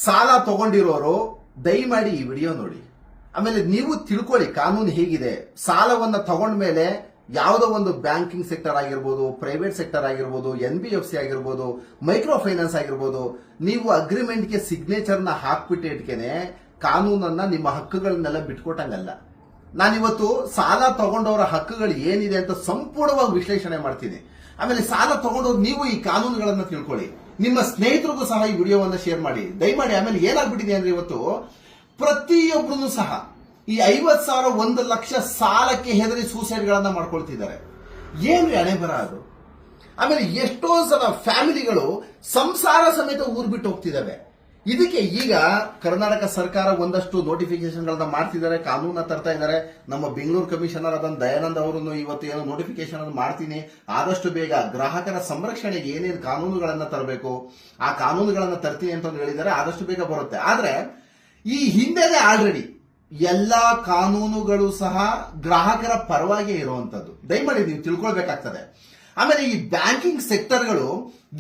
ಸಾಲ ತಗೊಂಡಿರೋರು ದಯಮಾಡಿ ಈ ವಿಡಿಯೋ ನೋಡಿ. ಆಮೇಲೆ ನೀವು ತಿಳ್ಕೊಳ್ಳಿ ಕಾನೂನು ಹೇಗಿದೆ. ಸಾಲವನ್ನ ತಗೊಂಡ್ಮೇಲೆ ಯಾವುದೋ ಒಂದು ಬ್ಯಾಂಕಿಂಗ್ ಸೆಕ್ಟರ್ ಆಗಿರ್ಬೋದು, ಪ್ರೈವೇಟ್ ಸೆಕ್ಟರ್ ಆಗಿರ್ಬೋದು, NBFC ಆಗಿರ್ಬೋದು, ಮೈಕ್ರೋ ಫೈನಾನ್ಸ್ ಆಗಿರ್ಬೋದು, ನೀವು ಅಗ್ರಿಮೆಂಟ್ಗೆ ಸಿಗ್ನೇಚರ್ನ ಹಾಕ್ಬಿಟ್ಟಿಟ್ಕೆನೆ ಕಾನೂನನ್ನ ನಿಮ್ಮ ಹಕ್ಕುಗಳನ್ನೆಲ್ಲ ಬಿಟ್ಕೊಟ್ಟಂಗಲ್ಲ. ನಾನಿವತ್ತು ಸಾಲ ತಗೊಂಡವರ ಹಕ್ಕುಗಳು ಏನಿದೆ ಅಂತ ಸಂಪೂರ್ಣವಾಗಿ ವಿಶ್ಲೇಷಣೆ ಮಾಡ್ತೀನಿ. ಆಮೇಲೆ ಸಾಲ ತಗೊಂಡವ್ರು ನೀವು ಈ ಕಾನೂನುಗಳನ್ನ ತಿಳ್ಕೊಳ್ಳಿ. ನಿಮ್ಮ ಸ್ನೇಹಿತರಿಗೂ ಸಹ ಈ ವಿಡಿಯೋವನ್ನ ಶೇರ್ ಮಾಡಿ ದಯಮಾಡಿ. ಆಮೇಲೆ ಏನಾಗ್ಬಿಟ್ಟಿದೆ ಅಂದ್ರೆ ಇವತ್ತು ಪ್ರತಿಯೊಬ್ಬರು ಸಹ ಈ 50,000 1 ಲಕ್ಷ ಸಾಲಕ್ಕೆ ಹೆದರಿ ಸೂಸೈಡ್ ಗಳನ್ನ ಮಾಡ್ಕೊಳ್ತಿದ್ದಾರೆ. ಏನ್ರಿ ಹಣೆ ಬರ ಅದು. ಆಮೇಲೆ ಎಷ್ಟೋ ಸಲ ಫ್ಯಾಮಿಲಿಗಳು ಸಂಸಾರ ಸಮೇತ ಊರ್ ಬಿಟ್ಟು ಹೋಗ್ತಿದ್ದಾವೆ. ಇದಕ್ಕೆ ಈಗ ಕರ್ನಾಟಕ ಸರ್ಕಾರ ಒಂದಷ್ಟು ನೋಟಿಫಿಕೇಶನ್ ಗಳನ್ನ ಮಾಡ್ತಿದ್ದಾರೆ, ಕಾನೂನ ತರ್ತಾ ಇದ್ದಾರೆ. ನಮ್ಮ ಬೆಂಗಳೂರು ಕಮಿಷನರ್ ಆದ ದಯಾನಂದ್ ಅವರನ್ನು ಇವತ್ತು ಏನೋ ನೋಟಿಫಿಕೇಶನ್ ಅನ್ನು ಮಾಡ್ತೀನಿ, ಆದಷ್ಟು ಬೇಗ ಗ್ರಾಹಕರ ಸಂರಕ್ಷಣೆಗೆ ಏನೇನು ಕಾನೂನುಗಳನ್ನ ತರಬೇಕು ಆ ಕಾನೂನುಗಳನ್ನ ತರ್ತೀನಿ ಅಂತ ಹೇಳಿದ್ದಾರೆ. ಆದಷ್ಟು ಬೇಗ ಬರುತ್ತೆ. ಆದ್ರೆ ಈ ಹಿಂದೆನೆ ಆಲ್ರೆಡಿ ಎಲ್ಲಾ ಕಾನೂನುಗಳು ಸಹ ಗ್ರಾಹಕರ ಪರವಾಗಿ ಇರುವಂತದ್ದು. ದಯಮಾಡಿ ನೀವು ತಿಳ್ಕೊಳ್ಬೇಕಾಗ್ತದೆ. ಆಮೇಲೆ ಈ ಬ್ಯಾಂಕಿಂಗ್ ಸೆಕ್ಟರ್ಗಳು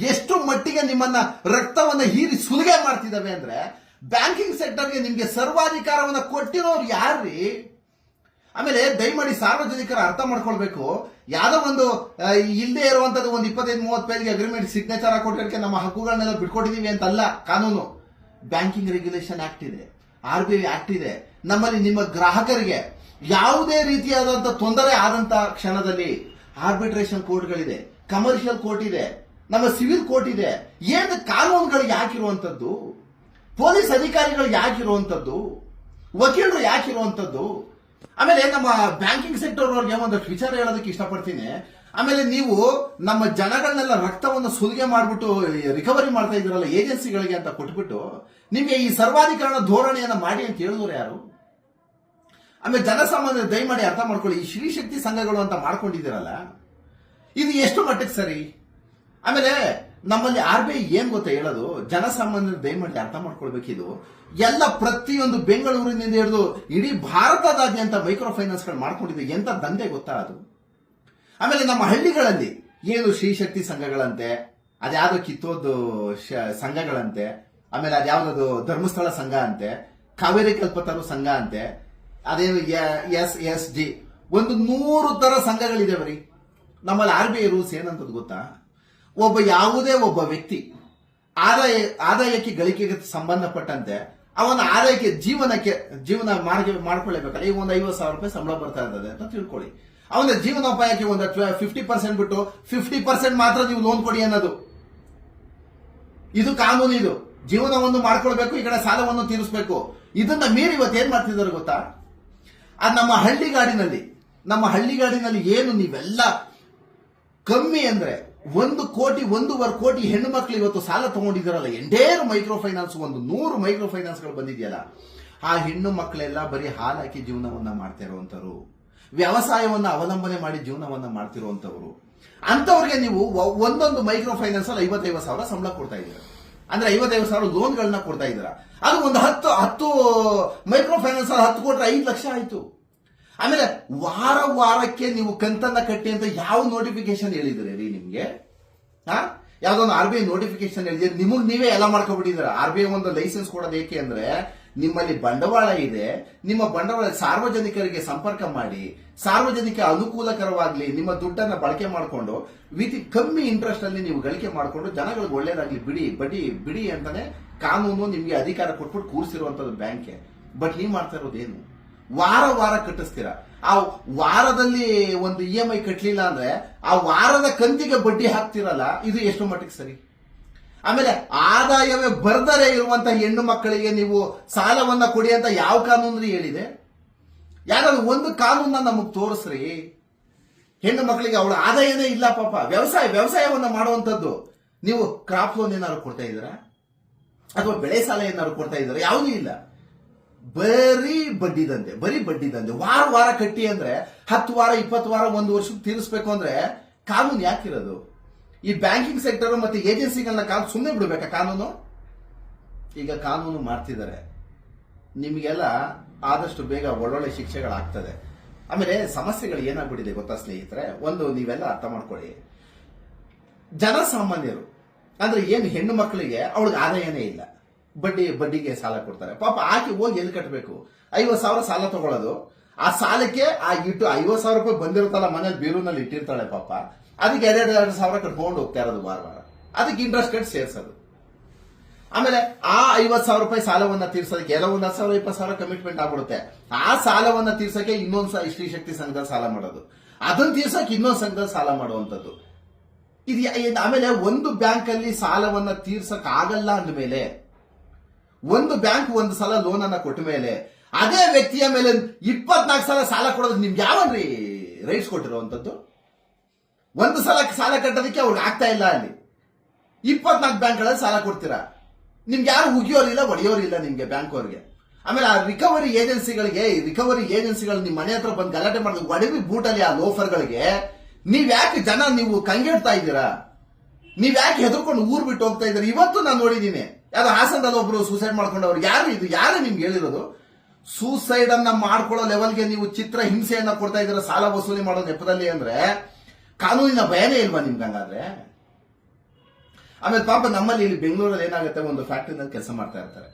ಎಷ್ಟು ಮಟ್ಟಿಗೆ ನಿಮ್ಮನ್ನ ರಕ್ತವನ್ನ ಹೀರಿ ಸುಲಿಗೆ ಮಾಡ್ತಿದ್ದಾವೆ ಅಂದ್ರೆ, ಬ್ಯಾಂಕಿಂಗ್ ಸೆಕ್ಟರ್ಗೆ ನಿಮ್ಗೆ ಸರ್ವಾಧಿಕಾರವನ್ನ ಕೊಟ್ಟಿರೋರು ಯಾರ್ರಿ? ಆಮೇಲೆ ದಯಮಾಡಿ ಸಾರ್ವಜನಿಕರ ಅರ್ಥ ಮಾಡ್ಕೊಳ್ಬೇಕು. ಯಾವ್ದೋ ಒಂದು ಇಲ್ಲದೆ ಇರುವಂತದ್ದು ಒಂದು 25-30 ಪೇಜ್ಗೆ ಅಗ್ರಿಮೆಂಟ್ ಸಿಗ್ನೇಚರ್ ಹಾಕೊಟ್ಟಿರೋಕೆ ನಮ್ಮ ಹಕ್ಕುಗಳನ್ನೆಲ್ಲ ಬಿಟ್ಕೊಟ್ಟಿದೀವಿ ಅಂತಲ್ಲ. ಕಾನೂನು ಬ್ಯಾಂಕಿಂಗ್ ರೆಗ್ಯುಲೇಷನ್ ಆಕ್ಟ್ ಇದೆ, RBI ಆಕ್ಟ್ ಇದೆ. ನಮ್ಮಲ್ಲಿ ನಿಮ್ಮ ಗ್ರಾಹಕರಿಗೆ ಯಾವುದೇ ರೀತಿಯಾದಂತಹ ತೊಂದರೆ ಆದಂತ ಕ್ಷಣದಲ್ಲಿ ಆರ್ಬಿಟ್ರೇಷನ್ ಕೋರ್ಟ್ಗಳಿದೆ, ಕಮರ್ಷಿಯಲ್ ಕೋರ್ಟ್ ಇದೆ, ನಮ್ಮ ಸಿವಿಲ್ ಕೋರ್ಟ್ ಇದೆ. ಏನು ಕಾನೂನುಗಳು ಯಾಕಿರುವಂತದ್ದು? ಪೊಲೀಸ್ ಅಧಿಕಾರಿಗಳು ಯಾಕಿರುವಂತದ್ದು? ವಕೀಲರು ಯಾಕಿರುವಂತದ್ದು? ಆಮೇಲೆ ನಮ್ಮ ಬ್ಯಾಂಕಿಂಗ್ ಸೆಕ್ಟರ್ ಅವ್ರಿಗೆ ಒಂದಷ್ಟು ವಿಚಾರ ಹೇಳೋದಕ್ಕೆ ಇಷ್ಟಪಡ್ತೀನಿ. ಆಮೇಲೆ ನೀವು ನಮ್ಮ ಜನಗಳನ್ನೆಲ್ಲ ರಕ್ತವನ್ನು ಸುಲಿಗೆ ಮಾಡ್ಬಿಟ್ಟು ರಿಕವರಿ ಮಾಡ್ತಾ ಇದ್ರಲ್ಲ ಏಜೆನ್ಸಿಗಳಿಗೆ ಅಂತ ಕೊಟ್ಬಿಟ್ಟು ನಿಮಗೆ ಈ ಸರ್ವಾಧಿಕರಣ ಧೋರಣೆಯನ್ನ ಮಾಡಿ ಅಂತ ಹೇಳಿದ್ರು ಯಾರು? ಆಮೇಲೆ ಜನಸಾಮಾನ್ಯರು ದಯಮಾಡಿ ಅರ್ಥ ಮಾಡ್ಕೊಳ್ಳಿ. ಈ ಶ್ರೀಶಕ್ತಿ ಸಂಘಗಳು ಅಂತ ಮಾಡ್ಕೊಂಡಿದ್ದೀರಲ್ಲ, ಇದು ಎಷ್ಟು ಮಟ್ಟಕ್ಕೆ ಸರಿ? ಆಮೇಲೆ ನಮ್ಮಲ್ಲಿ RBI ಏನ್ ಗೊತ್ತಾ ಹೇಳೋದು, ಜನಸಾಮಾನ್ಯರು ದಯಮಾಡಿ ಅರ್ಥ ಮಾಡ್ಕೊಳ್ಬೇಕಿದು. ಎಲ್ಲ ಪ್ರತಿಯೊಂದು ಬೆಂಗಳೂರಿನಿಂದ ಹಿಡಿದು ಇಡೀ ಭಾರತದಾದ್ಯಂತ ಮೈಕ್ರೋ ಫೈನಾನ್ಸ್ ಗಳು ಮಾಡ್ಕೊಂಡಿದೆ. ಎಂತ ದಂಧೆ ಗೊತ್ತಾ ಅದು? ಆಮೇಲೆ ನಮ್ಮ ಹಳ್ಳಿಗಳಲ್ಲಿ ಏನು ಶ್ರೀಶಕ್ತಿ ಸಂಘಗಳಂತೆ, ಅದ್ಯಾವುದೋ ಕಿತ್ತೋದು ಸಂಘಗಳಂತೆ, ಆಮೇಲೆ ಅದ್ಯಾವ್ದದು ಧರ್ಮಸ್ಥಳ ಸಂಘ ಅಂತೆ, ಕಾವೇರಿ ಕಲ್ಪತರು ಸಂಘ ಅಂತೆ, ಅದೇನು SSG, ಒಂದು 100 ತರ ಸಂಘಗಳಿದೆ. ನಮ್ಮಲ್ಲಿ RBI ರೂಲ್ಸ್ ಏನಂತದ್ದು ಗೊತ್ತಾ? ಯಾವುದೇ ಒಬ್ಬ ವ್ಯಕ್ತಿ ಆದಾಯಕ್ಕೆ ಗಳಿಕೆಗೆ ಸಂಬಂಧಪಟ್ಟಂತೆ ಅವನ ಆದಾಯಕ್ಕೆ ಜೀವನ ಮಾಡ್ಕೊಳ್ಳೇಬೇಕಲ್ಲ. ಈಗ ಒಂದು 50,000 ರೂಪಾಯಿ ಸಂಬಳ ಬರ್ತಾ ಇರ್ತದೆ ಅಂತ ತಿಳ್ಕೊಳ್ಳಿ. ಅವನ ಜೀವನೋಪಾಯಕ್ಕೆ ಒಂದು 50% ಬಿಟ್ಟು 50% ಮಾತ್ರ ನೀವು ಲೋನ್ ಕೊಡಿ ಅನ್ನೋದು ಇದು ಕಾನೂನು. ಇದು ಜೀವನವನ್ನು ಮಾಡ್ಕೊಳ್ಬೇಕು, ಈ ಕಡೆ ಸಾಲವನ್ನು ತೀರಿಸಬೇಕು. ಇದನ್ನ ಮೀರಿ ಇವತ್ತು ಏನ್ ಮಾಡ್ತಿದ್ದಾರೆ ಗೊತ್ತಾ? ನಮ್ಮ ಹಳ್ಳಿಗಾಡಿನಲ್ಲಿ ಏನು ನೀವೆಲ್ಲ ಕಮ್ಮಿ ಅಂದ್ರೆ 1 ಕೋಟಿ 1.5 ಕೋಟಿ ಹೆಣ್ಣು ಮಕ್ಕಳು ಇವತ್ತು ಸಾಲ ತಗೊಂಡಿದ್ದಾರಲ್ಲ. ಎಂಟೇರು ಮೈಕ್ರೋ ಫೈನಾನ್ಸ್, ಒಂದು 100 ಮೈಕ್ರೋ ಫೈನಾನ್ಸ್ ಗಳು ಬಂದಿದೆಯಲ್ಲ. ಆ ಹೆಣ್ಣು ಮಕ್ಕಳೆಲ್ಲ ಬರೀ ಹಾಲು ಹಾಕಿ ಜೀವನವನ್ನ ಮಾಡ್ತಾ ಇರುವಂತವ್ರು, ವ್ಯವಸಾಯವನ್ನ ಅವಲಂಬನೆ ಮಾಡಿ ಜೀವನವನ್ನ ಮಾಡ್ತಿರುವಂತವ್ರು. ಅಂತವ್ರಿಗೆ ನೀವು ಒಂದೊಂದು ಮೈಕ್ರೋ ಫೈನಾನ್ಸ್ ಅಲ್ಲಿ 55,000 ಸಂಬಳ ಕೊಡ್ತಾ ಇದ್ದೀರಾ. ಅಂದ್ರೆ 55,000 ಲೋನ್ಗಳನ್ನ ಕೊಡ್ತಾ ಇದ್ದೀರಾ. ಅದು ಒಂದು 10 ಮೈಕ್ರೋ ಫೈನಾನ್ಸ್ 10 ಕೊಟ್ರೆ 5 ಲಕ್ಷ ಆಯ್ತು. ಆಮೇಲೆ ವಾರಕ್ಕೆ ನೀವು ಕಂತನ್ನ ಕಟ್ಟಿ ಅಂತ ಯಾವ ನೋಟಿಫಿಕೇಶನ್ ಹೇಳಿದ್ರಿ ರೀ ನಿಮ್ಗೆ? ಯಾವ್ದೊಂದು RBI ನೋಟಿಫಿಕೇಶನ್ ಹೇಳಿದ್ರೆ ನಿಮಗ್ ನೀವೇ ಎಲ್ಲ ಮಾಡ್ಕೊಬಿಟ್ಟಿದ್ದೀರಾ. RBI ಒಂದು ಲೈಸೆನ್ಸ್ ಕೊಡೋದು ಏಕೆ ಅಂದ್ರೆ, ನಿಮ್ಮಲ್ಲಿ ಬಂಡವಾಳ ಇದೆ, ನಿಮ್ಮ ಬಂಡವಾಳ ಸಾರ್ವಜನಿಕರಿಗೆ ಸಂಪರ್ಕ ಮಾಡಿ, ಸಾರ್ವಜನಿಕ ಅನುಕೂಲಕರವಾಗ್ಲಿ ನಿಮ್ಮ ದುಡ್ಡನ್ನ ಬಳಕೆ ಮಾಡಿಕೊಂಡು ಕಮ್ಮಿ ಇಂಟ್ರೆಸ್ಟ್ ಅಲ್ಲಿ ನೀವು ಗಳಿಕೆ ಮಾಡಿಕೊಂಡು ಜನಗಳಿಗೆ ಒಳ್ಳೇದಾಗ್ಲಿ ಬಿಡಿ ಅಂತಾನೆ ಕಾನೂನು ನಿಮ್ಗೆ ಅಧಿಕಾರ ಕೊಟ್ಬಿಟ್ಟು ಕೂರಿಸಿರುವಂತದ್ದು ಬ್ಯಾಂಕ್ಗೆ. ಬಟ್ ನೀವು ಮಾಡ್ತಾ ಇರೋದೇನು? ವಾರ ಕಟ್ಟಿಸ್ತೀರಾ. ಆ ವಾರದಲ್ಲಿ ಒಂದು EMI ಕಟ್ಟಲಿಲ್ಲ ಅಂದ್ರೆ ಆ ವಾರದ ಕಂತಿಗೆ ಬಡ್ಡಿ ಹಾಕ್ತಿರಲ್ಲ. ಇದು ಎಷ್ಟು ಮಟ್ಟಿಗೆ ಸರಿ? ಆಮೇಲೆ ಆದಾಯವೇ ಬರ್ದರೆ ಇರುವಂತಹ ಹೆಣ್ಣು ಮಕ್ಕಳಿಗೆ ನೀವು ಸಾಲವನ್ನ ಕೊಡಿ ಅಂತ ಯಾವ ಕಾನೂನು ಹೇಳಿದೆ? ಯಾರಾದ್ರೂ ಒಂದು ಕಾನೂನ ನಮಗ್ ತೋರಿಸ್ರಿ. ಹೆಣ್ಣು ಮಕ್ಕಳಿಗೆ ಅವಳ ಆದಾಯನೇ ಇಲ್ಲ ಪಾಪ. ವ್ಯವಸಾಯವನ್ನ ಮಾಡುವಂತದ್ದು ನೀವು ಕ್ರಾಪ್ ಲೋನ್ ಏನಾದ್ರು ಕೊಡ್ತಾ ಇದ್ದೀರಾ? ಅಥವಾ ಬೆಳೆ ಸಾಲ ಏನಾದ್ರು ಕೊಡ್ತಾ ಇದ್ದೀರಾ? ಯಾವುದೂ ಇಲ್ಲ. ಬರೀ ಬಡ್ಡಿದಂತೆ ವಾರ ಕಟ್ಟಿ ಅಂದ್ರೆ 10 ವಾರ 20 ವಾರ 1 ವರ್ಷಕ್ಕೆ ತೀರಿಸಬೇಕು ಅಂದ್ರೆ ಕಾನೂನು ಯಾಕಿರೋದು? ಈ ಬ್ಯಾಂಕಿಂಗ್ ಸೆಕ್ಟರ್ ಮತ್ತೆ ಏಜೆನ್ಸಿಗಳನ್ನ ಸುಮ್ಮನೆ ಬಿಡಬೇಕಾ ಕಾನೂನು? ಈಗ ಕಾನೂನು ಮಾಡ್ತಿದ್ದಾರೆ. ನಿಮಗೆಲ್ಲ ಆದಷ್ಟು ಬೇಗ ಒಳ್ಳೊಳ್ಳೆ ಶಿಕ್ಷೆಗಳಾಗ್ತದೆ. ಆಮೇಲೆ ಸಮಸ್ಯೆಗಳು ಏನಾಗ್ಬಿಟ್ಟಿದೆ ಗೊತ್ತಾ ಸ್ನೇಹಿತರೆ? ಒಂದು ನೀವೆಲ್ಲ ಅರ್ಥ ಮಾಡ್ಕೊಳ್ಳಿ. ಜನಸಾಮಾನ್ಯರು ಅಂದ್ರೆ ಏನು ಹೆಣ್ಣು ಮಕ್ಕಳಿಗೆ ಅವಳಿಗೆ ಆದಾಯನೇ ಇಲ್ಲ. ಬಡ್ಡಿಗೆ ಸಾಲ ಕೊಡ್ತಾರೆ. ಪಾಪ ಆಕೆ ಹೋಗಿ ಎಲ್ಲಿ ಕಟ್ಟಬೇಕು? 50,000 ಸಾಲ ತಗೊಳ್ಳೋದು, ಆ ಸಾಲಕ್ಕೆ ಆ ಇಟ್ಟು 50,000 ರೂಪಾಯಿ ಬಂದಿರುತ್ತಲ್ಲ ಮನೇಲಿ ಬೀರೂನಲ್ಲಿ ಇಟ್ಟಿರ್ತಾಳೆ ಪಾಪ, ಅದಕ್ಕೆ 2,000 ಕಟ್ಕೊಂಡು ಹೋಗ್ತಾ ಇರೋದು ವಾರ ಅದಕ್ಕೆ ಇಂಟ್ರೆಸ್ಟ್ ಕಟ್ಟಿ ಸೇರ್ಸೋದು. ಆಮೇಲೆ ಆ 50,000 ರೂಪಾಯಿ ಸಾಲವನ್ನ ತೀರ್ಸೋದಕ್ಕೆ ಎಲ್ಲ 10,000 20,000 ಕಮಿಟ್ಮೆಂಟ್ ಆಗ್ಬಿಡುತ್ತೆ. ಆ ಸಾಲವನ್ನ ತೀರ್ಸಕ್ಕೆ ಇನ್ನೊಂದು ಸ್ತ್ರೀ ಶಕ್ತಿ ಸಂಘದಲ್ಲಿ ಸಾಲ ಮಾಡೋದು, ಅದನ್ನ ತೀರ್ಸಕ್ಕೆ ಇನ್ನೊಂದು ಸಂಘದಲ್ಲಿ ಸಾಲ ಮಾಡುವಂತದ್ದು. ಆಮೇಲೆ ಒಂದು ಬ್ಯಾಂಕ್ ಅಲ್ಲಿ ಸಾಲವನ್ನ ತೀರ್ಸಕ್ ಆಗಲ್ಲ ಅಂದ್ಮೇಲೆ, ಒಂದು ಬ್ಯಾಂಕ್ ಒಂದು ಸಲ ಲೋನ್ ಅನ್ನ ಕೊಟ್ಟ ಮೇಲೆ ಅದೇ ವ್ಯಕ್ತಿಯ ಮೇಲೆ 24 ಸಲ ಸಾಲ ಕೊಡೋದು ನಿಮ್ಗೆ ಯಾವನ್ರಿ ರೈಟ್ಸ್ ಕೊಟ್ಟಿರುವಂತದ್ದು? ಒಂದು ಸಲ ಸಾಲ ಕಟ್ಟೋದಕ್ಕೆ ಅವ್ರಿಗೆ ಆಗ್ತಾ ಇಲ್ಲ, ಅಲ್ಲಿ 24 ಬ್ಯಾಂಕ್ಗಳಲ್ಲಿ ಸಾಲ ಕೊಡ್ತೀರಾ, ನಿಮ್ಗೆ ಯಾರು ಉಗಿಯೋರಿಲ್ಲ ಹೊಡೆಯೋರಿಲ್ಲ ನಿಮ್ಗೆ ಬ್ಯಾಂಕ್ ಅವ್ರಿಗೆ. ಆಮೇಲೆ ಆ ರಿಕವರಿ ಏಜೆನ್ಸಿಗಳು ನಿಮ್ ಮನೆ ಹತ್ರ ಬಂದು ಗಲಾಟೆ ಮಾಡಿದ್ರು ಹೊಡೆದು ಬೂಟಲ್ಲಿ ಆ ಲೋಫರ್ಗಳಿಗೆ ನೀವ್ಯಾಕೆ ನೀವು ಕಂಗೆಡ್ತಾ ಇದ್ದೀರಾ? ನೀವ್ಯಾಕೆ ಹೆದರ್ಕೊಂಡು ಊರ್ ಬಿಟ್ಟು ಹೋಗ್ತಾ ಇದ್ದೀರಾ? ಇವತ್ತು ನಾನು ನೋಡಿದೀನಿ, ಯಾವ್ದು ಹಾಸನದಲ್ಲಿ ಒಬ್ರು ಸೂಸೈಡ್ ಮಾಡ್ಕೊಂಡವ್ರು. ಯಾರು ನಿಮ್ಗೆ ಹೇಳಿರೋದು? ಸೂಸೈಡ್ ಅನ್ನ ಮಾಡ್ಕೊಳ್ಳೋ ಲೆವೆಲ್ಗೆ ನೀವು ಚಿತ್ರ ಹಿಂಸೆಯನ್ನ ಕೊಡ್ತಾ ಇದ್ದೀರಾ ಸಾಲ ವಸೂಲಿ ಮಾಡೋ ನೆಪದಲ್ಲಿ. ಅಂದ್ರೆ ಕಾನೂನಿನ ಭಯನೇ ಇಲ್ವಾ ನಿಮ್ಗೆ ಹಂಗಾದ್ರೆ? ಆಮೇಲೆ ಪಾಪ ನಮ್ಮಲ್ಲಿ ಇಲ್ಲಿ ಬೆಂಗಳೂರಲ್ಲಿ ಏನಾಗುತ್ತೆ, ಒಂದು ಫ್ಯಾಕ್ಟರಿನಲ್ಲಿ ಕೆಲಸ ಮಾಡ್ತಾ ಇರ್ತಾರೆ,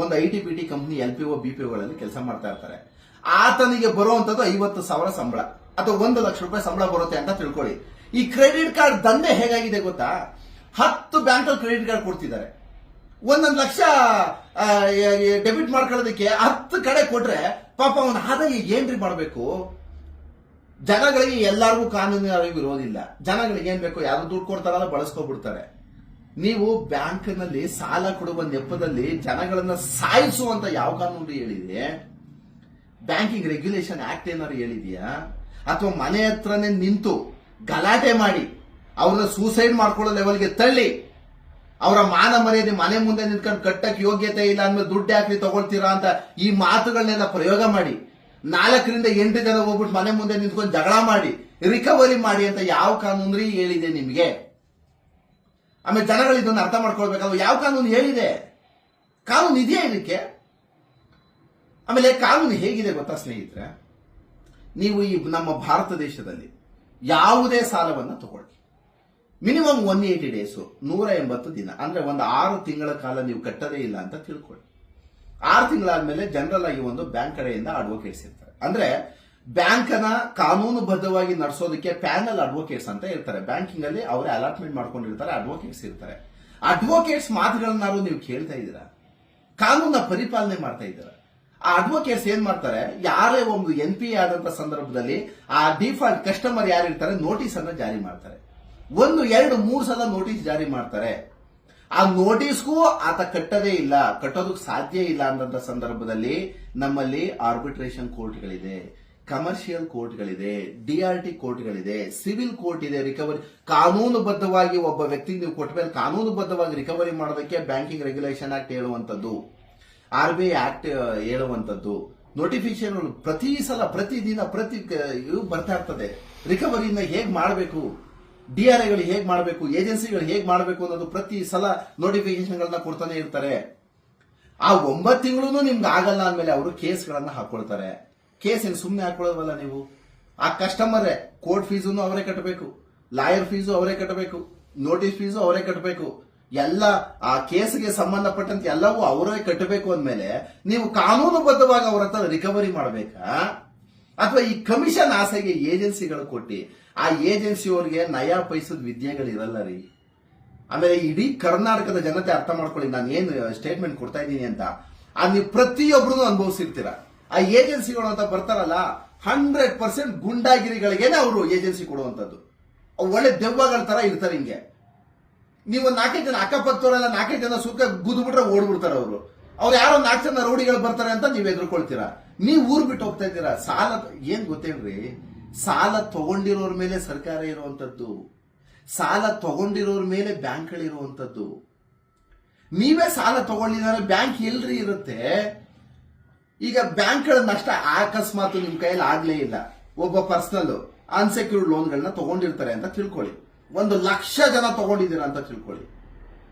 ಒಂದು ITBT ಕಂಪನಿ LPO BPOಗಳಲ್ಲಿ ಕೆಲಸ ಮಾಡ್ತಾ ಇರ್ತಾರೆ. ಆತನಿಗೆ ಬರುವಂತದ್ದು 50,000 ಸಂಬಳ ಅಥವಾ 1 ಲಕ್ಷ ರೂಪಾಯಿ ಸಂಬಳ ಬರುತ್ತೆ ಅಂತ ತಿಳ್ಕೊಳ್ಳಿ. ಈ ಕ್ರೆಡಿಟ್ ಕಾರ್ಡ್ ದಂಧೆ ಹೇಗಾಗಿದೆ ಗೊತ್ತಾ? 10 ಬ್ಯಾಂಕಲ್ಲಿ ಕ್ರೆಡಿಟ್ ಕಾರ್ಡ್ ಕೊಡ್ತಿದ್ದಾರೆ. 1 ಲಕ್ಷ ಡೆಬಿಟ್ ಮಾಡ್ಕೊಳ್ಳೋದಕ್ಕೆ 10 ಕಡೆ ಕೊಟ್ರೆ ಪಾಪ ಅವನ ಆದಾಯ ಏನ್ರಿ ಮಾಡಬೇಕು? ಜನಗಳಿಗೆ ಎಲ್ಲರಿಗೂ ಕಾನೂನಿನ ಅರಿವು ಇರೋದಿಲ್ಲ. ಜನಗಳಿಗೆ ಏನ್ ಬೇಕು, ಯಾರು ದುಡ್ಡು ಕೊಡ್ತಾರಲ್ಲ ಬಳಸ್ಕೊಬಿಡ್ತಾರೆ. ನೀವು ಬ್ಯಾಂಕ್ನಲ್ಲಿ ಸಾಲ ಕೊಡುವ ನೆಪದಲ್ಲಿ ಜನಗಳನ್ನ ಸಾಯಿಸುವಂತ ಯಾವ ಕಾನೂನು ಹೇಳಿದೆ? ಬ್ಯಾಂಕಿಂಗ್ ರೆಗ್ಯುಲೇಷನ್ ಆಕ್ಟ್ ಏನಾದ್ರು ಹೇಳಿದೆಯಾ? ಅಥವಾ ಮನೆ ಹತ್ರನೇ ನಿಂತು ಗಲಾಟೆ ಮಾಡಿ ಅವ್ರನ್ನ ಸೂಸೈಡ್ ಮಾಡ್ಕೊಳ್ಳೋ ಲೆವೆಲ್ಗೆ ತಳ್ಳಿ ಅವರ ಮಾನ ಮರ್ಯಾದೆ ಮನೆ ಮುಂದೆ ನಿಂತ್ಕೊಂಡು ಕಟ್ಟಕ್ಕೆ ಯೋಗ್ಯತೆ ಇಲ್ಲ ಅಂದ್ಮೇಲೆ ದುಡ್ಡು ಯಾಕ್ರಿ ತಗೊಳ್ತೀರಾ ಅಂತ ಈ ಮಾತುಗಳನ್ನೆಲ್ಲ ಪ್ರಯೋಗ ಮಾಡಿ 4 ರಿಂದ 8 ಜನ ಹೋಗ್ಬಿಟ್ಟು ಮನೆ ಮುಂದೆ ನಿಂತ್ಕೊಂಡು ಜಗಳ ಮಾಡಿ ರಿಕವರಿ ಮಾಡಿ ಅಂತ ಯಾವ ಕಾನೂನು ಹೇಳಿದೆ ನಿಮ್ಗೆ? ಆಮೇಲೆ ಜನಗಳು ಇದನ್ನ ಅರ್ಥ ಮಾಡ್ಕೊಳ್ಬೇಕಾದ್ರೆ ಯಾವ ಕಾನೂನು ಹೇಳಿದೆ? ಕಾನೂನು ಇದೆಯಾ ಇದಕ್ಕೆ? ಆಮೇಲೆ ಕಾನೂನು ಹೇಗಿದೆ ಗೊತ್ತಾ ಸ್ನೇಹಿತರೆ? ನೀವು ಈ ನಮ್ಮ ಭಾರತ ದೇಶದಲ್ಲಿ ಯಾವುದೇ ಸಾಲವನ್ನ ತಗೊಳ್ಳಿ, ಮಿನಿಮಮ್ 180 ಡೇಸ್ 180 ದಿನ ಅಂದ್ರೆ ಒಂದು 6 ತಿಂಗಳ ಕಾಲ ನೀವು ಕಟ್ಟದೇ ಇಲ್ಲ ಅಂತ ತಿಳ್ಕೊಳ್ಳಿ. 6 ತಿಂಗಳಾದ್ಮೇಲೆ ಜನರಲ್ ಆಗಿ ಒಂದು ಬ್ಯಾಂಕ್ ಕಡೆಯಿಂದ ಅಡ್ವೊಕೇಟ್ಸ್ ಇರ್ತಾರೆ. ಅಂದ್ರೆ ಬ್ಯಾಂಕನ್ನ ಕಾನೂನುಬದ್ಧವಾಗಿ ನಡೆಸೋದಕ್ಕೆ ಪ್ಯಾನಲ್ ಅಡ್ವೊಕೇಟ್ಸ್ ಅಂತ ಇರ್ತಾರೆ. ಬ್ಯಾಂಕಿಂಗ್ ಅಲ್ಲಿ ಅವರೇ ಅಲಾಟ್ಮೆಂಟ್ ಮಾಡ್ಕೊಂಡಿರ್ತಾರೆ, ಅಡ್ವೊಕೇಟ್ಸ್ ಇರ್ತಾರೆ. ಅಡ್ವೊಕೇಟ್ಸ್ ಮಾತುಗಳನ್ನಾರು ನೀವು ಕೇಳ್ತಾ ಇದ್ದೀರಾ? ಕಾನೂನ ಪರಿಪಾಲನೆ ಮಾಡ್ತಾ ಇದ್ದೀರಾ? ಆ ಅಡ್ವೊಕೇಟ್ಸ್ ಏನ್ ಮಾಡ್ತಾರೆ, ಯಾರೇ ಒಂದು NPA ಆದಂತ ಸಂದರ್ಭದಲ್ಲಿ ಆ ಡಿಫಾಲ್ಟ್ ಕಸ್ಟಮರ್ ಯಾರಿರ್ತಾರೆ ನೋಟಿಸ್ ಅನ್ನ ಜಾರಿ ಮಾಡ್ತಾರೆ. 1, 2, 3 ಸಲ ನೋಟಿಸ್ ಜಾರಿ ಮಾಡ್ತಾರೆ. ಆ ನೋಟಿಸ್ಗೂ ಆತ ಕಟ್ಟೋದಕ್ಕೆ ಸಾಧ್ಯ ಇಲ್ಲ ಅಂದಂತ ಸಂದರ್ಭದಲ್ಲಿ ನಮ್ಮಲ್ಲಿ ಆರ್ಬಿಟ್ರೇಷನ್ ಕೋರ್ಟ್ಗಳಿದೆ, ಕಮರ್ಷಿಯಲ್ ಕೋರ್ಟ್ಗಳಿದೆ, DRT ಕೋರ್ಟ್ಗಳಿದೆ, ಸಿವಿಲ್ ಕೋರ್ಟ್ ಇದೆ. ರಿಕವರಿ ಕಾನೂನುಬದ್ಧವಾಗಿ ಒಬ್ಬ ವ್ಯಕ್ತಿಗೆ ನೀವು ಕೊಟ್ಟ ಮೇಲೆ ಕಾನೂನುಬದ್ಧವಾಗಿ ರಿಕವರಿ ಮಾಡೋದಕ್ಕೆ ಬ್ಯಾಂಕಿಂಗ್ ರೆಗ್ಯುಲೇಷನ್ ಆಕ್ಟ್ ಹೇಳುವಂತದ್ದು, RBI ಆಕ್ಟ್ ಹೇಳುವಂತದ್ದು, ನೋಟಿಫಿಕೇಶನ್ ಪ್ರತಿದಿನ ಬರ್ತಾ ಇರ್ತದೆ. ರಿಕವರಿನ ಹೇಗ್ ಮಾಡಬೇಕು, DRAಗಳು ಹೇಗ್ ಮಾಡಬೇಕು, ಏಜೆನ್ಸಿಗಳು ಹೇಗ್ ಮಾಡಬೇಕು ಅನ್ನೋದು ಪ್ರತಿ ಸಲ ನೋಟಿಫಿಕೇಶನ್ಗಳನ್ನ ಕೊಡ್ತಾನೆ ಇರ್ತಾರೆ. ಆ 9 ತಿಂಗಳು ನಿಮ್ಗೆ ಆಗಲ್ಲ ಅಂದ್ಮೇಲೆ ಅವರು ಕೇಸ್ಗಳನ್ನ ಹಾಕೊಳ್ತಾರೆ. ಕೇಸ್ ಏನು ಸುಮ್ಮನೆ ಹಾಕೊಳ್ಳೋದಲ್ಲ ನೀವು. ಆ ಕಸ್ಟಮರೇ ಕೋರ್ಟ್ ಫೀಸನ್ನು ಅವರೇ ಕಟ್ಟಬೇಕು, ಲಾಯರ್ ಫೀಸು ಅವರೇ ಕಟ್ಟಬೇಕು, ನೋಟಿಸ್ ಫೀಸು ಅವರೇ ಕಟ್ಟಬೇಕು, ಎಲ್ಲ ಆ ಕೇಸ್ಗೆ ಸಂಬಂಧಪಟ್ಟಂತೆ ಎಲ್ಲವೂ ಅವರೇ ಕಟ್ಟಬೇಕು ಅಂದ್ಮೇಲೆ ನೀವು ಕಾನೂನುಬದ್ಧವಾಗಿ ಅವರ ಹತ್ರ ರಿಕವರಿ ಮಾಡಬೇಕಾ? ಅಥವಾ ಈ ಕಮಿಷನ್ ಆಸೆಗೆ ಏಜೆನ್ಸಿಗಳು ಕೊಟ್ಟಿ ಆ ಏಜೆನ್ಸಿಯವರಿಗೆ ನಯಾ ಪೈಸದ ವಿದ್ಯೆಗಳಿರಲ್ಲ ರೀ. ಆಮೇಲೆ ಇಡೀ ಕರ್ನಾಟಕದ ಜನತೆ ಅರ್ಥ ಮಾಡ್ಕೊಳ್ಳಿ, ನಾನು ಏನು ಸ್ಟೇಟ್ಮೆಂಟ್ ಕೊಡ್ತಾ ಇದ್ದೀನಿ ಅಂತ. ನೀವು ಪ್ರತಿಯೊಬ್ರು ಅನುಭವಿಸಿರ್ತೀರ. ಆ ಏಜೆನ್ಸಿಗಳು ಅಂತ ಬರ್ತಾರಲ್ಲ 100% ಗುಂಡಾಗಿರಿಗಳಿಗೇನೆ ಅವರು ಏಜೆನ್ಸಿ ಕೊಡುವಂತದ್ದು. ಒಳ್ಳೆ ದೆವ್ವಗಳ ತರ ಇರ್ತಾರೆ. ಹಿಂಗೆ ನೀವು 4 ಜನ ಅಕ್ಕಪಕ್ಕದವರೆಲ್ಲ 4 ಜನ ಸುಖ ಗುದ್ಬಿಟ್ರೆ ಓಡ್ಬಿಡ್ತಾರೆ ಅವರು. ಅವ್ರು ಯಾರೋ 4 ಜನ ರೌಡಿಗಳು ಬರ್ತಾರೆ ಅಂತ ನೀವು ಎದುರ್ಕೊಳ್ತೀರಾ. ನೀವು ಊರ್ ಬಿಟ್ಟು ಹೋಗ್ತಾ ಇದ್ದೀರಾ. ಸಾಲ ಏನ್ ಗೊತ್ತೇನ್ರಿ, ಸಾಲ ತಗೊಂಡಿರೋರ್ ಮೇಲೆ ಸರ್ಕಾರ ಇರುವಂತದ್ದು, ಸಾಲ ತಗೊಂಡಿರೋರ್ ಮೇಲೆ ಬ್ಯಾಂಕ್ಗಳಿರುವಂತದ್ದು. ನೀವೇ ಸಾಲ ತಗೊಂಡಿದ್ದಾರೆ, ಬ್ಯಾಂಕ್ ಎಲ್ರಿ ಇರುತ್ತೆ? ಈಗ ಬ್ಯಾಂಕ್ಗಳ ನಷ್ಟ ಅಕಸ್ಮಾತ್ ನಿಮ್ ಕೈಯಲ್ಲಿ ಆಗ್ಲೇ ಇಲ್ಲ, ಒಬ್ಬ ಪರ್ಸನಲ್ ಅನ್ಸೆಕ್ಯೂರ್ಡ್ ಲೋನ್ಗಳನ್ನ ತಗೊಂಡಿರ್ತಾರೆ ಅಂತ ತಿಳ್ಕೊಳ್ಳಿ. 1,00,000 ಜನ ತಗೊಂಡಿದ್ದೀರಾ ಅಂತ ತಿಳ್ಕೊಳ್ಳಿ,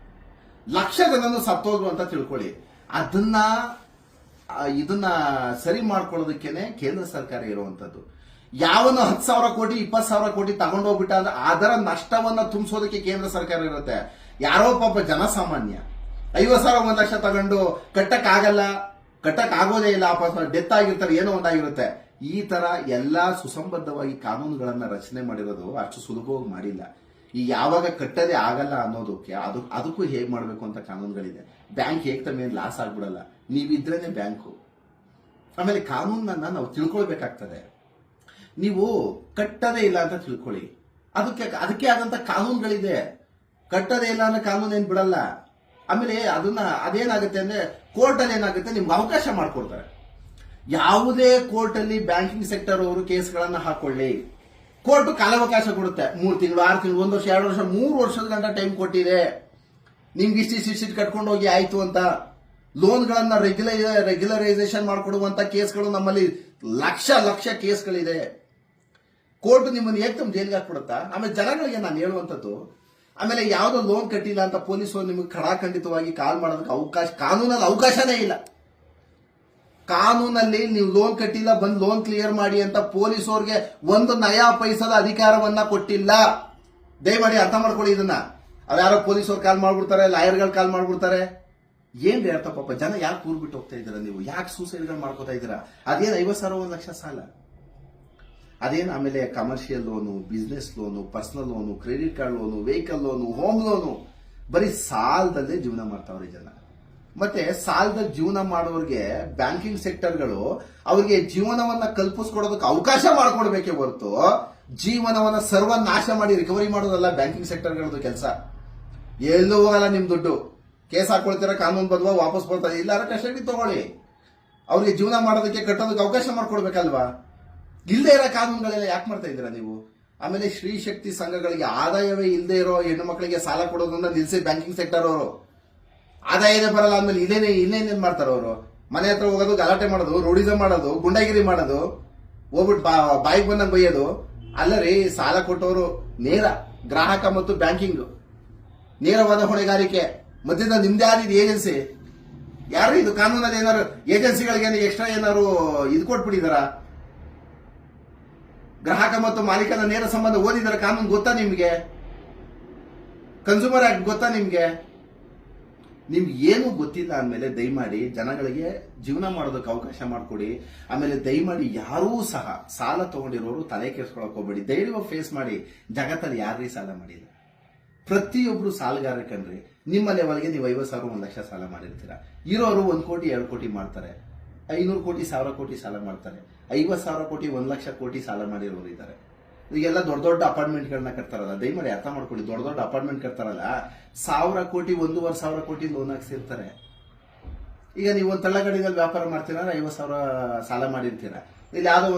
1,00,000 ಜನನು ಸತ್ತೋದ್ರು ಅಂತ ತಿಳ್ಕೊಳ್ಳಿ. ಇದನ್ನ ಸರಿ ಮಾಡ್ಕೊಳ್ಳೋದಕ್ಕೇನೆ ಕೇಂದ್ರ ಸರ್ಕಾರ ಇರುವಂತದ್ದು. ಯಾವನು 10,000 ಕೋಟಿ 20,000 ಕೋಟಿ ತಗೊಂಡೋಗ್ಬಿಟ್ಟ ಅಂದ್ರೆ ಅದರ ನಷ್ಟವನ್ನ ತುಂಬಿಸೋದಕ್ಕೆ ಕೇಂದ್ರ ಸರ್ಕಾರ ಇರುತ್ತೆ. ಯಾರೋ ಪಾಪ ಜನಸಾಮಾನ್ಯ 50,000 1 ಲಕ್ಷ ತಗೊಂಡು ಕಟ್ಟಕ್ ಆಗೋದೇ ಇಲ್ಲ, ಡೆತ್ ಆಗಿರ್ತಾರೆ, ಏನೋ ಒಂದಾಗಿರುತ್ತೆ. ಈ ತರ ಎಲ್ಲಾ ಸುಸಂಬದ್ಧವಾಗಿ ಕಾನೂನುಗಳನ್ನ ರಚನೆ ಮಾಡಿರೋದು ಅಷ್ಟು ಸುಲಭವಾಗಿ ಮಾಡಿಲ್ಲ. ಈ ಯಾವಾಗ ಕಟ್ಟದೇ ಆಗಲ್ಲ ಅನ್ನೋದಕ್ಕೆ ಅದಕ್ಕೂ ಹೇಗ್ ಮಾಡ್ಬೇಕು ಅಂತ ಕಾನೂನುಗಳಿದೆ. ಬ್ಯಾಂಕ್ ಹೇಗ್ ತಮ್ಮೇಲೆ ಲಾಸ್ ಆಗ್ಬಿಡಲ್ಲ, ನೀವಿದ್ರೇನೆ ಬ್ಯಾಂಕು. ಆಮೇಲೆ ಕಾನೂನನ್ನ ನಾವು ತಿಳ್ಕೊಳ್ಬೇಕಾಗ್ತದೆ. ನೀವು ಕಟ್ಟದೇ ಇಲ್ಲ ಅಂತ ತಿಳ್ಕೊಳ್ಳಿ, ಅದಕ್ಕೆ ಆದಂತ ಕಾನೂನುಗಳಿದೆ. ಕಟ್ಟದೇ ಇಲ್ಲ ಅನ್ನೋ ಕಾನೂನು ಏನ್ ಬಿಡಲ್ಲ. ಆಮೇಲೆ ಅದೇನಾಗುತ್ತೆ ಅಂದ್ರೆ ಕೋರ್ಟಲ್ಲಿ ಏನಾಗುತ್ತೆ, ನಿಮ್ಗೆ ಅವಕಾಶ ಮಾಡ್ಕೊಡ್ತಾರೆ. ಯಾವುದೇ ಕೋರ್ಟಲ್ಲಿ ಬ್ಯಾಂಕಿಂಗ್ ಸೆಕ್ಟರ್ ಅವರು ಕೇಸ್ಗಳನ್ನ ಹಾಕೊಳ್ಳಿ, ಕೋರ್ಟ್ ಕಾಲಾವಕಾಶ ಕೊಡುತ್ತೆ. 3 ತಿಂಗಳು, 6 ತಿಂಗಳು, 1 ವರ್ಷ, 2 ವರ್ಷ, 3 ವರ್ಷದ ಗಂಟ ಟೈಮ್ ಕೊಟ್ಟಿದೆ. ನಿಮ್ಗೆ ಇಷ್ಟಿಷ್ಟು ಕಟ್ಕೊಂಡು ಹೋಗಿ ಆಯ್ತು ಅಂತ. ಲೋನ್ಗಳನ್ನ ರೆಗ್ಯುಲರೈಸೇಷನ್ ಮಾಡಿಕೊಡುವಂತ ಕೇಸ್ಗಳು ನಮ್ಮಲ್ಲಿ ಲಕ್ಷ ಕೇಸ್ಗಳಿದೆ. ಕೋರ್ಟ್ ನಿಮ್ಮನ್ನು ಏಕ್ತಮ್ ಜೈಲ್ಗೆ ಹಾಕ್ಬಿಡುತ್ತಾ? ಆಮೇಲೆ ಜನಗಳಿಗೆ ನಾನು ಹೇಳುವಂಥದ್ದು, ಆಮೇಲೆ ಯಾವುದೋ ಲೋನ್ ಕಟ್ಟಿಲ್ಲ ಅಂತ ಪೊಲೀಸರು ನಿಮಗೆ ಖಡಾಖಂಡಿತವಾಗಿ ಕಾಲ್ ಮಾಡೋದಕ್ಕೆ ಕಾನೂನಲ್ಲಿ ಅವಕಾಶನೇ ಇಲ್ಲ. ಕಾನೂನಲ್ಲಿ ನೀವು ಲೋನ್ ಕಟ್ಟಿಲ್ಲ, ಬಂದು ಲೋನ್ ಕ್ಲಿಯರ್ ಮಾಡಿ ಅಂತ ಪೊಲೀಸರಿಗೆ 1 ನಯಾ ಪೈಸದ ಅಧಿಕಾರವನ್ನ ಕೊಟ್ಟಿಲ್ಲ. ದಯಮಾಡಿ ಅರ್ಥ ಮಾಡ್ಕೊಳ್ಳಿ ಇದನ್ನ. ಅದ್ಯಾರೋ ಪೊಲೀಸರು ಕಾಲ್ ಮಾಡ್ಬಿಡ್ತಾರೆ, ಲಾಯರ್ಗಳು ಕಾಲ್ ಮಾಡ್ಬಿಡ್ತಾರೆ. ಏನ್ರಿ ಅರ್ಥ? ಪಾಪ ಜನ ಯಾಕೆ ಕೂರ್ಬಿಟ್ಟು ಹೋಗ್ತಾ ಇದ್ದೀರಾ ನೀವು? ಯಾಕೆ ಸೂಸೈಡ್ಗಳು ಮಾಡ್ಕೋತಾ ಇದ್ದೀರಾ? ಅದೇನು 50,000 1 ಲಕ್ಷ ಸಾಲ? ಅದೇನು ಆಮೇಲೆ commercial loan, business loan, personal loan, credit card loan, vehicle loan, home loan, ಬರೀ ಸಾಲದಲ್ಲೇ ಜೀವನ ಮಾಡ್ತಾವ್ರೆ ಜನ. ಮತ್ತೆ ಸಾಲದಲ್ಲಿ ಜೀವನ ಮಾಡೋರಿಗೆ ಬ್ಯಾಂಕಿಂಗ್ ಸೆಕ್ಟರ್ಗಳು ಅವ್ರಿಗೆ ಜೀವನವನ್ನ ಕಲ್ಪಿಸ್ಕೊಡೋದಕ್ಕೆ ಅವಕಾಶ ಮಾಡ್ಕೊಡ್ಬೇಕೇ ಹೊರತು ಜೀವನವನ್ನ ಸರ್ವನಾಶ ಮಾಡಿ ರಿಕವರಿ ಮಾಡೋದಲ್ಲ ಬ್ಯಾಂಕಿಂಗ್ ಸೆಕ್ಟರ್ಗಳದ್ದು ಕೆಲಸ. ಎಲ್ಲೂ ಹೋಗಲ್ಲ ನಿಮ್ ದುಡ್ಡು. ಕೇಸ್ ಹಾಕೊಳ್ತೀರಾ, ಕಾನೂನು ಬದ್ವಾ ವಾಪಸ್ ಬರ್ತಾರೆ. ಇಲ್ಲಾರ ಕಸ್ಟಡಿ ತಗೊಳ್ಳಿ. ಅವ್ರಿಗೆ ಜೀವನ ಮಾಡೋದಕ್ಕೆ ಕಟ್ಟೋದಕ್ಕೆ ಅವಕಾಶ ಮಾಡ್ಕೊಡ್ಬೇಕಲ್ವಾ? ಇಲ್ಲದೆ ಇರೋ ಕಾನೂನುಗಳೆಲ್ಲ ಯಾಕೆ ಮಾಡ್ತಾ ಇದ್ದೀರಾ ನೀವು? ಆಮೇಲೆ ಶ್ರೀ ಶಕ್ತಿ ಸಂಘಗಳಿಗೆ ಆದಾಯವೇ ಇಲ್ಲದೆ ಇರೋ ಹೆಣ್ಣು ಮಕ್ಕಳಿಗೆ ಸಾಲ ಕೊಡೋದನ್ನ ನಿಲ್ಸಿ ಬ್ಯಾಂಕಿಂಗ್ ಸೆಕ್ಟರ್ ಅವರು. ಆದಾಯನೇ ಬರಲ್ಲ ಅಂದ್ಮೇಲೆ ಇನ್ನೇನೇನ್ ಮಾಡ್ತಾರ ಅವರು? ಮನೆ ಹತ್ರ ಹೋಗೋದು, ಗಲಾಟೆ ಮಾಡೋದು, ರೋಡಿಸಮ್ ಮಾಡೋದು, ಗುಂಡಾಗಿರಿ ಮಾಡೋದು, ಹೋಗ್ಬಿಟ್ಟು ಬಾಯಿಗೆ ಬಂದಂಗೆ ಬೈಯೋದು. ಅಲ್ಲರಿ, ಸಾಲ ಕೊಟ್ಟವರು ನೇರ ಗ್ರಾಹಕ ಮತ್ತು ಬ್ಯಾಂಕಿಂಗ್ ನೇರವಾದ ಹೊಣೆಗಾರಿಕೆ. ಮಧ್ಯದ ನಿಮ್ದೇ ಆದಿದ್ದು ಏಜೆನ್ಸಿ ಯಾರು? ಇದು ಕಾನೂನಲ್ಲಿ ಏನಾದ್ರು ಏಜೆನ್ಸಿಗಳಿಗೆ ಎಕ್ಸ್ಟ್ರಾ ಏನಾದ್ರು ಇದು ಕೊಟ್ಬಿಟ್ಟಿದಾರ? ಗ್ರಾಹಕ ಮತ್ತು ಮಾಲೀಕನ ನೇರ ಸಂಬಂಧ ಓದಿದಾರ? ಕಾನೂನು ಗೊತ್ತಾ ನಿಮ್ಗೆ? ಕನ್ಸ್ಯೂಮರ್ ಆಕ್ಟ್ ಗೊತ್ತಾ ನಿಮ್ಗೆ? ನಿಮ್ಗೆ ಏನು ಗೊತ್ತಿಲ್ಲ ಅಂದಮೇಲೆ ದಯಮಾಡಿ ಜನಗಳಿಗೆ ಜೀವನ ಮಾಡೋದಕ್ಕೆ ಅವಕಾಶ ಮಾಡಿಕೊಡಿ. ಆಮೇಲೆ ದಯಮಾಡಿ ಯಾರೂ ಸಹ ಸಾಲ ತಗೊಂಡಿರೋರು ತಲೆ ಕೆಡಿಸ್ಕೊಳಕ್ ಹೋಗ್ಬೇಡಿ. ಧೈರ್ಯವಾಗಿ ಫೇಸ್ ಮಾಡಿ. ಜಗತ್ತಲ್ಲಿ ಯಾರೀ ಸಾಲ ಮಾಡಿಲ್ಲ? ಪ್ರತಿಯೊಬ್ರು ಸಾಲಗಾರ ಕಣ್ರಿ. ನಿಮ್ಮ ಲೆವೆಲ್ಗೆ ನೀವು 50,000 1 ಲಕ್ಷ ಸಾಲ ಮಾಡಿರ್ತೀರಾ. ಇರೋರು 1 ಕೋಟಿ 2 ಕೋಟಿ ಮಾಡ್ತಾರೆ, 500 ಕೋಟಿ 1000 ಕೋಟಿ ಸಾಲ ಮಾಡ್ತಾರೆ, 50,000 ಕೋಟಿ 1 ಲಕ್ಷ ಕೋಟಿ ಸಾಲ ಮಾಡಿರೋರು ಇದ್ದಾರೆ. ಈಗೆಲ್ಲ ದೊಡ್ಡ ಅಪಾರ್ಟ್ಮೆಂಟ್ಗಳನ್ನ ಕಟ್ತಾರಲ್ಲ, ದಯಮಾಡಿ ಅರ್ಥ ಮಾಡ್ಕೊಳ್ಳಿ. ದೊಡ್ಡ ಅಪಾರ್ಟ್ಮೆಂಟ್ ಕಟ್ತಾರಲ್ಲ, 1000 ಕೋಟಿ 1,500 ಕೋಟಿ ಲೋನ್ ಹಾಕ್ಸಿರ್ತಾರೆ. ಈಗ ನೀವು ಒಂದು ತಳ್ಳಗಡಿನಲ್ಲಿ ವ್ಯಾಪಾರ ಮಾಡ್ತೀರಾ, 50,000 ಸಾಲ ಮಾಡಿರ್ತೀರಾ. ಇಲ್ಲಿ ಯಾವುದೋ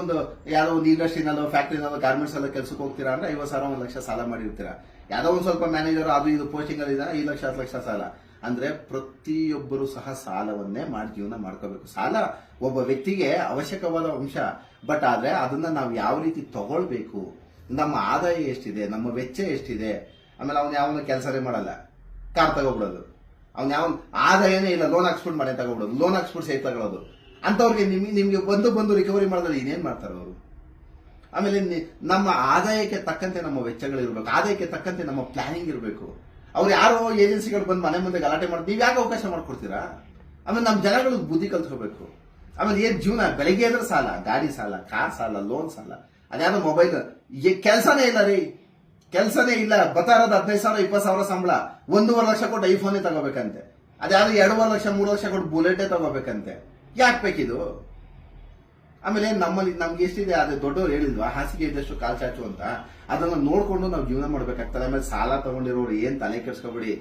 ಒಂದು ಇಂಡಸ್ಟ್ರಿನಲ್ಲೋ ಫ್ಯಾಕ್ಟ್ರಿನಲ್ಲೋ ಗಾರ್ಮೆಂಟ್ಸ್ ಎಲ್ಲ ಕೆಲಸಕ್ಕೆ ಹೋಗ್ತೀರಾ ಅಂದ್ರೆ 50,000 1 ಲಕ್ಷ ಸಾಲ ಮಾಡಿರ್ತೀರಾ. ಯಾವುದೋ ಒಂದು ಸ್ವಲ್ಪ ಮ್ಯಾನೇಜರ್ ಅದು ಇದು ಪೋಸ್ಟಿಂಗ್ ಅಲ್ಲಿ 5 ಲಕ್ಷ 10 ಲಕ್ಷ ಸಾಲ. ಅಂದ್ರೆ ಪ್ರತಿಯೊಬ್ಬರು ಸಹ ಸಾಲವನ್ನೇ ಮಾಡಿ ಜೀವನ ಮಾಡ್ಕೋಬೇಕು. ಸಾಲ ಒಬ್ಬ ವ್ಯಕ್ತಿಗೆ ಅವಶ್ಯಕವಾದ ಅಂಶ, ಬಟ್ ಆದ್ರೆ ಅದನ್ನ ನಾವು ಯಾವ ರೀತಿ ತಗೊಳ್ಬೇಕು, ನಮ್ಮ ಆದಾಯ ಎಷ್ಟಿದೆ, ನಮ್ಮ ವೆಚ್ಚ ಎಷ್ಟಿದೆ. ಆಮೇಲೆ ಅವ್ನು ಯಾವನು ಕೆಲಸನೇ ಮಾಡಲ್ಲ, ಕಾರ್ ತಗೋಬಿಡೋದು. ಅವ್ನು ಯಾವನ್ ಆದಾಯನೇ ಇಲ್ಲ, ಲೋನ್ ಹಾಕ್ಸ್ಬಿಟ್ಟು ಮನೆ ತಗೋಬಿಡೋದು, ಲೋನ್ ಹಾಕ್ಸ್ಬಿಟ್ಟು ಸೈಟ್ ತಗೊಳ್ಳೋದು. ಅಂತವ್ರಿಗೆ ನಿಮ್ಗೆ ಬಂದು ರಿಕವರಿ ಮಾಡಿದ್ರೆ ಇನ್ನೇನ್ ಮಾಡ್ತಾರೆ ಅವರು? ಆಮೇಲೆ ನಮ್ಮ ಆದಾಯಕ್ಕೆ ತಕ್ಕಂತೆ ನಮ್ಮ ವೆಚ್ಚಗಳಿರ್ಬೇಕು, ಆದಾಯಕ್ಕೆ ತಕ್ಕಂತೆ ನಮ್ಮ ಪ್ಲಾನಿಂಗ್ ಇರಬೇಕು. ಅವ್ರು ಯಾರೋ ಏಜೆನ್ಸಿಗಳು ಬಂದು ಮನೆ ಮುಂದೆ ಗಲಾಟೆ ಮಾಡಿ ನೀವು ಯಾಕೆ ಅವಕಾಶ ಮಾಡ್ಕೊಡ್ತೀರಾ? ಆಮೇಲೆ ನಮ್ಮ ಜನಗಳಿಗೆ ಬುದ್ಧಿ ಕಲ್ತ್ಕೋಬೇಕು. ಆಮೇಲೆ ಏನ್ ಜೀವನ, ಬೆಳಗ್ಗೆ ಎದ್ರೆ ಸಾಲ, ಗಾಡಿ ಸಾಲ, ಕಾರ್ ಸಾಲ, ಲೋನ್ ಸಾಲ, ಅದ್ಯಾವುದೋ ಮೊಬೈಲ್ ಕೆಲಸನೇ ಇಲ್ಲ ರೀ, ಕೆಲಸನೇ ಇಲ್ಲ. ಬರ್ತಾ ಇರೋದು 15,000 20,000 ಸಂಬಳ, 1.5 ಲಕ್ಷ ಕೊಟ್ಟು ಐಫೋನೇ ತಗೋಬೇಕಂತೆ. ಅದ್ಯಾವ್ದು 2.5 ಲಕ್ಷ 3 ಲಕ್ಷ ಕೊಟ್ಟು ಬುಲೆಟೇ ತಗೋಬೇಕಂತೆ. ಯಾಕೆ ಬೇಕಿದು? ಆಮೇಲೆ ನಮ್ಗೆ ಎಷ್ಟಿದೆ ಅದೇ ದೊಡ್ಡವ್ರು ಹೇಳಿಲ್ವಾ, ಹಾಸಿಗೆ ಇದ್ದಷ್ಟು ಕಾಲ್ ಚಾಚು ಅಂತ. ಅದನ್ನ ನೋಡ್ಕೊಂಡು ನಾವು ಜೀವನ ಮಾಡ್ಬೇಕಾಗ್ತದೆ. ಆಮೇಲೆ ಸಾಲ ತಗೊಂಡಿರೋರು ಏನ್ ತಲೆ ಕೆಡಿಸ್ಕೋಬೇಡಿ.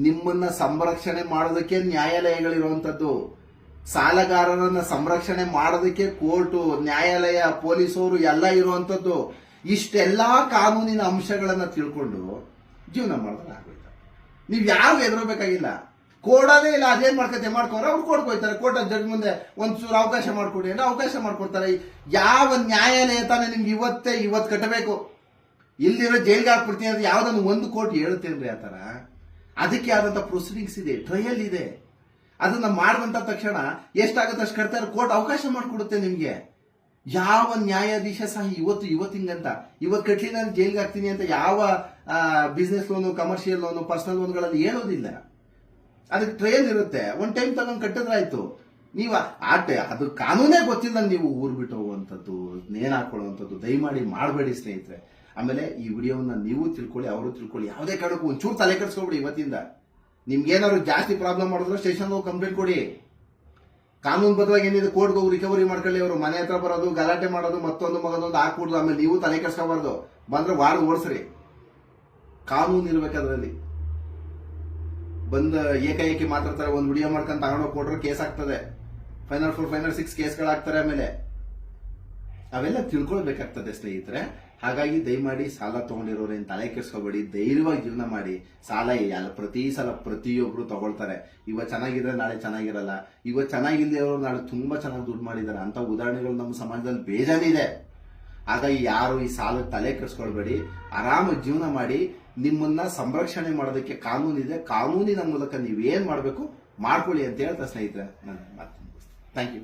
ನಿಮ್ಮನ್ನ ಸಂರಕ್ಷಣೆ ಮಾಡೋದಕ್ಕೆ ನ್ಯಾಯಾಲಯಗಳಿರುವಂತದ್ದು. ಸಾಲಗಾರರನ್ನ ಸಂರಕ್ಷಣೆ ಮಾಡೋದಕ್ಕೆ ಕೋರ್ಟು, ನ್ಯಾಯಾಲಯ, ಪೊಲೀಸರು ಎಲ್ಲ ಇರುವಂತದ್ದು. ಇಷ್ಟೆಲ್ಲಾ ಕಾನೂನಿನ ಅಂಶಗಳನ್ನ ತಿಳ್ಕೊಂಡು ಜೀವನ ಮಾಡೋದನ್ನ ಆಗೋಯ್ತು. ನೀವ್ ಯಾರು ಎದುರಬೇಕಾಗಿಲ್ಲ. ಕೊಡೋದೇ ಇಲ್ಲ, ಅದೇನ್ ಮಾಡ್ಕೋರೆ ಅವ್ರು ಕೊಡ್ಕೋಯ್ತಾರೆ. ಕೋರ್ಟ್ ಜಡ್ಜ್ ಮುಂದೆ ಒಂಚೂರು ಅವಕಾಶ ಮಾಡ್ಕೊಡಿ ಅಂದ್ರೆ ಅವಕಾಶ ಮಾಡ್ಕೊಡ್ತಾರೆ. ಯಾವ ನ್ಯಾಯಾಲಯ ತಾನೇ ನಿಮ್ಗೆ ಇವತ್ತು ಕಟ್ಟಬೇಕು, ಇಲ್ದಿರೋ ಜೈಲ್ಗೆ ಹಾಕ್ಬಿಡ್ತೀನಿ ಅಂದ್ರೆ ಯಾವ್ದನ್ನು ಒಂದು ಕೋರ್ಟ್ ಹೇಳುತ್ತೇನ್ರಿ ಆ ತರ? ಅದಕ್ಕೆ ಆದಂತ ಪ್ರೊಸೀಡಿಂಗ್ಸ್ ಇದೆ, ಟ್ರಯಲ್ ಇದೆ. ಅದನ್ನ ಮಾಡಿದಂತ ತಕ್ಷಣ ಎಷ್ಟಾಗುತ್ತೆ ಅಷ್ಟು ಕಟ್ತಾರೆ, ಕೋರ್ಟ್ ಅವಕಾಶ ಮಾಡಿಕೊಡುತ್ತೆ ನಿಮ್ಗೆ. ಯಾವ ನ್ಯಾಯಾಧೀಶ ಸಹ ಇವತ್ತಿಂಗಂತ ಇವತ್ತು ಕಟ್ಲಿ ನಾನು ಜೈಲ್ಗೆ ಹಾಕ್ತೀನಿ ಅಂತ ಯಾವ business loan, commercial loan, personal ಲೋನ್ಗಳಲ್ಲಿ ಹೇಳೋದಿಲ್ಲ. ಅದಕ್ಕೆ ಟ್ರೈನ್ ಇರುತ್ತೆ, ಒಂದ್ ಟೈಮ್ ತಗೊಂಡ್ ಕಟ್ಟಿದ್ರಾಯ್ತು. ನೀವ ಅದು ಕಾನೂನೇ ಗೊತ್ತಿಲ್ಲ ನೀವು ಊರ್ ಬಿಟ್ಟು ಹೋಗುವಂಥದ್ದು, ನೇಣು ಹಾಕೊಳ್ಳುವಂಥದ್ದು ದಯಮಾಡಿ ಮಾಡಬೇಡಿ ಸ್ನೇಹಿತರೆ. ಆಮೇಲೆ ಈ ವಿಡಿಯೋವನ್ನ ನೀವು ತಿಳ್ಕೊಳ್ಳಿ, ಅವರು ತಿಳ್ಕೊಳ್ಳಿ. ಯಾವುದೇ ಕಾರಣಕ್ಕೂ ಒಂಚೂರು ತಲೆ ಕೆಡಿಸ್ಕೊಬಿಡಿ. ಇವತ್ತಿಂದ ನಿಮ್ಗೆ ಏನಾದ್ರು ಜಾಸ್ತಿ ಪ್ರಾಬ್ಲಮ್ ಮಾಡಿದ್ರೆ ಸ್ಟೇಷನ್ ಹೋಗಿ ಕಂಪ್ಲೇಂಟ್ ಕೊಡಿ. ಕಾನೂನು ಬದ್ಧವಾಗಿ ಏನಿದೆ ಕೋರ್ಟ್ಗೆ ಹೋಗಿ ರಿಕವರಿ ಮಾಡ್ಕೊಳ್ಳಿ. ಅವರು ಮನೆ ಹತ್ರ ಬರೋದು, ಗಲಾಟೆ ಮಾಡೋದು, ಮತ್ತೊಂದು ಮಗದೊಂದು ಹಾಕ್ಬಿಡ್ದು. ಆಮೇಲೆ ನೀವು ತಲೆ ಕೆಡಿಸ್ಕೋಬಾರ್ದು. ಬಂದ್ರೆ ವಾರ್ಡ್ ಓಡಿಸ್ರಿ. ಕಾನೂನು ಇರ್ಬೇಕದ್ರಲ್ಲಿ. ಬಂದ ಏಕಾಏಕಿ ಮಾತಾಡ್ತಾರೆ, ಒಂದು ವಿಡಿಯೋ ಮಾಡ್ಕೊಂಡು ತಗೊಂಡೋಗಿ ಕೊಟ್ರೆ ಕೇಸ್ ಆಗ್ತದೆ. Final 4, final 6 ಕೇಸ್ಗಳಾಗ್ತಾರೆ. ಆಮೇಲೆ ಅವೆಲ್ಲ ತಿಳ್ಕೊಳ್ಬೇಕಾಗ್ತದೆ ಸ್ನೇಹಿತರೆ. ಹಾಗಾಗಿ ದಯಮಾಡಿ ಸಾಲ ತಗೊಂಡಿರೋರೇನು ತಲೆ ಕೆಡಿಸ್ಕೋಬೇಡಿ, ಧೈರ್ಯವಾಗಿ ಜೀವನ ಮಾಡಿ. ಸಾಲ ಪ್ರತಿ ಸಲ ಪ್ರತಿಯೊಬ್ರು ತಗೊಳ್ತಾರೆ. ಇವತ್ತು ಚೆನ್ನಾಗಿದ್ರೆ ನಾಳೆ ಚೆನ್ನಾಗಿರಲ್ಲ, ಇವತ್ತು ಚೆನ್ನಾಗಿಲ್ಲದೆ ಅವರು ನಾಳೆ ತುಂಬಾ ಚೆನ್ನಾಗಿ ದುಡ್ಡು ಮಾಡಿದ್ದಾರೆ. ಅಂತ ಉದಾಹರಣೆಗಳು ನಮ್ಮ ಸಮಾಜದಲ್ಲಿ ಬೇಜಾನಿದೆ. ಹಾಗಾಗಿ ಯಾರು ಈ ಸಾಲ ತಲೆ ಕೆಡಿಸ್ಕೊಳ್ಬೇಡಿ, ಆರಾಮ ಜೀವನ ಮಾಡಿ. ನಿಮ್ಮನ್ನ ಸಂರಕ್ಷಣೆ ಮಾಡೋದಕ್ಕೆ ಕಾನೂನಿದೆ. ಕಾನೂನಿನ ಮೂಲಕ ನೀವೇನ್ ಮಾಡಬೇಕು ಮಾಡ್ಕೊಳ್ಳಿ ಅಂತ ಹೇಳ್ತಾ ಸ್ನೇಹಿತರೆ ನಾನು ಮಾತು ಮುಗಿಸ್ತೀನಿ. Thank you.